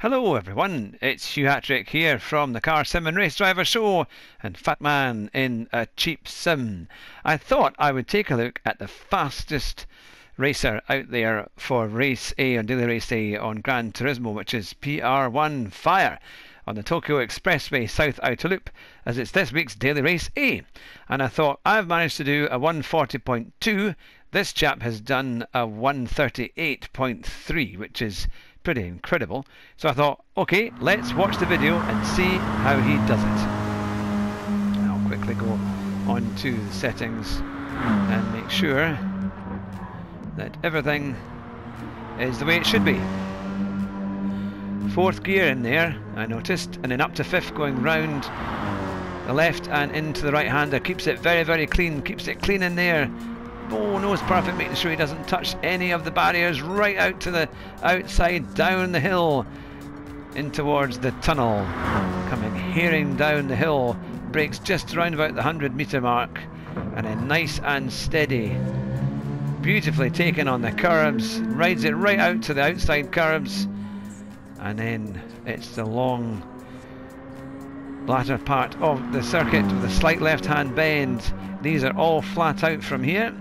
Hello everyone, it's Hugh Hattrick here from the Car Sim and Race Driver Show and Fat Man in a Cheap Sim. I thought I would take a look at the fastest racer out there for Race A or Daily Race A on Gran Turismo, which is Pr1-fire on the Tokyo Expressway South Outer Loop, as it's this week's Daily Race A. And I thought, I've managed to do a 140.2, this chap has done a 138.3, which is pretty incredible. So I thought, okay, let's watch the video and see how he does it. I'll quickly go on to the settings and make sure that everything is the way it should be. Fourth gear in there, I noticed, and then up to fifth going round the left and into the right hander. Keeps it very, very clean, keeps it clean in there. Oh, nose perfect, making sure he doesn't touch any of the barriers. Right out to the outside, down the hill, in towards the tunnel. Coming herring down the hill, brakes just around about the 100-metre mark, and then nice and steady. Beautifully taken on the curbs, rides it right out to the outside curbs, and then it's the long latter part of the circuit with a slight left-hand bend. These are all flat out from here.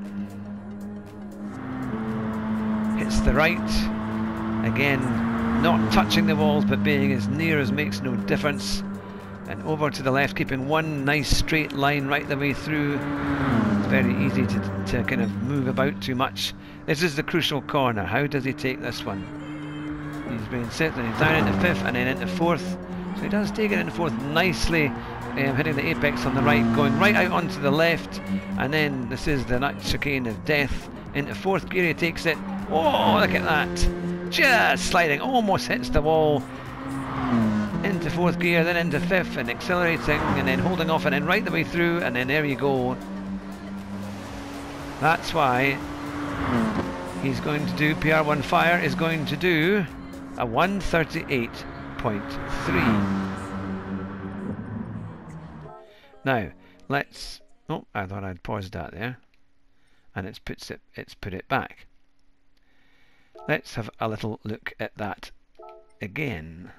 Hits the right, again not touching the walls but being as near as makes no difference, and over to the left, keeping one nice straight line right the way through. It's very easy to kind of move about too much. This is the crucial corner. How does he take this one? He's being set and he's down into fifth and then into fourth, so he does take it into fourth nicely, hitting the apex on the right, going right out onto the left, and then this is the nut chicane of death. Into fourth gear he takes it. Oh, look at that, just sliding, almost hits the wall. Into fourth gear, then into fifth, and accelerating, and then holding off, and then right the way through, and then there you go. That's why he's going to do, Pr1-fire is going to do a 138.3. Now let's, oh, I thought I'd paused that there, and it's put it back. Let's have a little look at that again.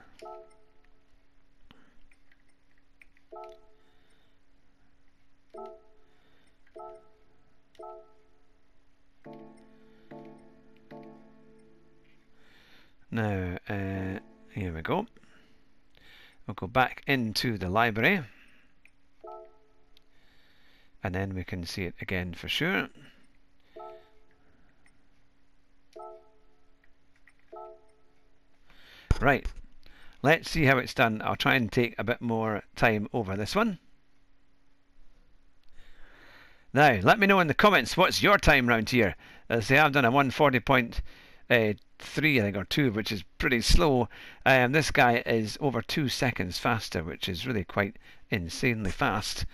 Now, here we go. We'll go back into the library, and then we can see it again for sure. Right, let's see how it's done. I'll try and take a bit more time over this one. Now, let me know in the comments, what's your time round here? As I say, I've done a 140.3, I think, or 2, which is pretty slow. This guy is over 2 seconds faster, which is really quite insanely fast.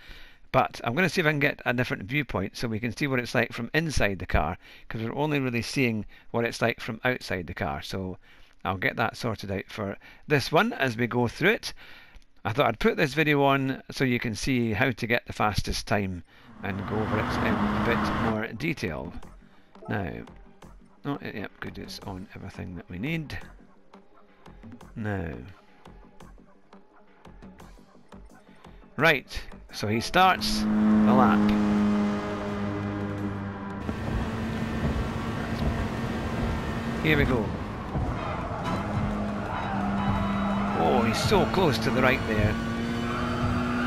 But I'm going to see if I can get a different viewpoint so we can see what it's like from inside the car, because we're only really seeing what it's like from outside the car. So I'll get that sorted out for this one as we go through it. I thought I'd put this video on so you can see how to get the fastest time and go over it in a bit more detail. Now, oh, yep, good, it's on everything that we need. Now, right, so he starts the lap. Here we go. Oh, he's so close to the right there.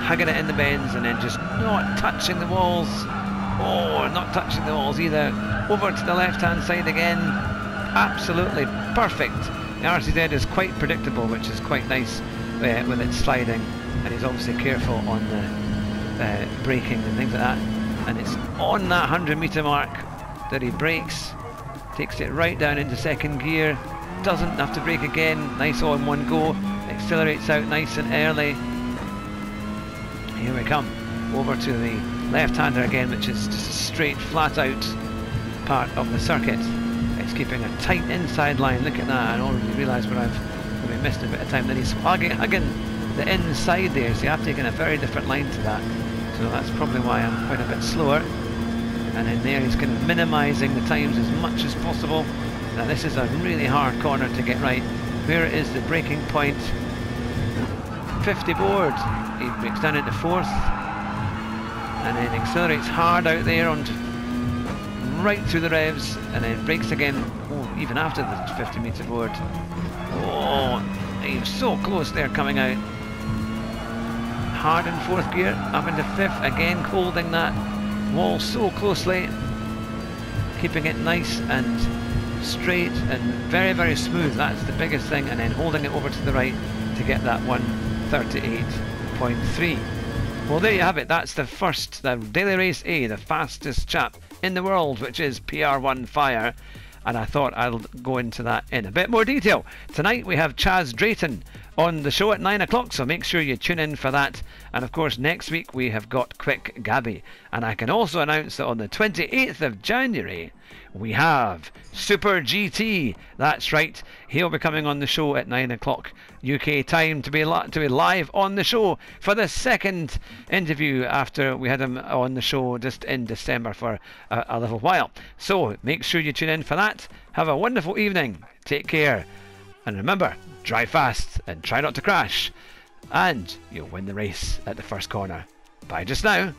Hugging it in the bends and then just not touching the walls. Oh, not touching the walls either. Over to the left-hand side again. Absolutely perfect. The RCZ is quite predictable, which is quite nice with it sliding. And he's obviously careful on the braking and things like that. And it's on that 100-metre mark that he brakes. Takes it right down into second gear. Doesn't have to brake again. Nice all in one go. Accelerates out nice and early. Here we come. Over to the left-hander again, which is just a straight, flat-out part of the circuit. It's keeping a tight inside line. Look at that. I already realised where I've maybe missed a bit of time. Then he's hugging the inside there. See, I've taken a very different line to that. So that's probably why I'm quite a bit slower. And in there he's kind of minimising the times as much as possible. Now this is a really hard corner to get right. Where is the braking point? 50 board. He breaks down into 4th and then accelerates hard out there on right through the revs, and then brakes again. Oh, even after the 50 metre board. Oh, he was so close there coming out. Hard in 4th gear, up into 5th, again holding that wall so closely, keeping it nice and straight and very, very smooth. That's the biggest thing, and then holding it over to the right to get that 1:38.3. Well, there you have it. That's the Daily Race A, the fastest chap in the world, which is Pr1-fire. And I thought I'll go into that in a bit more detail. Tonight we have Chaz Drayton on the show at 9 o'clock, so make sure you tune in for that. And of course, next week we have got Quick Gabby. And I can also announce that on the 28th of January, we have Super GT. That's right, he'll be coming on the show at 9 o'clock UK time to be live on the show for the second interview after we had him on the show just in December for a little while. So make sure you tune in for that. Have a wonderful evening. Take care. And remember, drive fast and try not to crash. And you'll win the race at the first corner. Bye just now.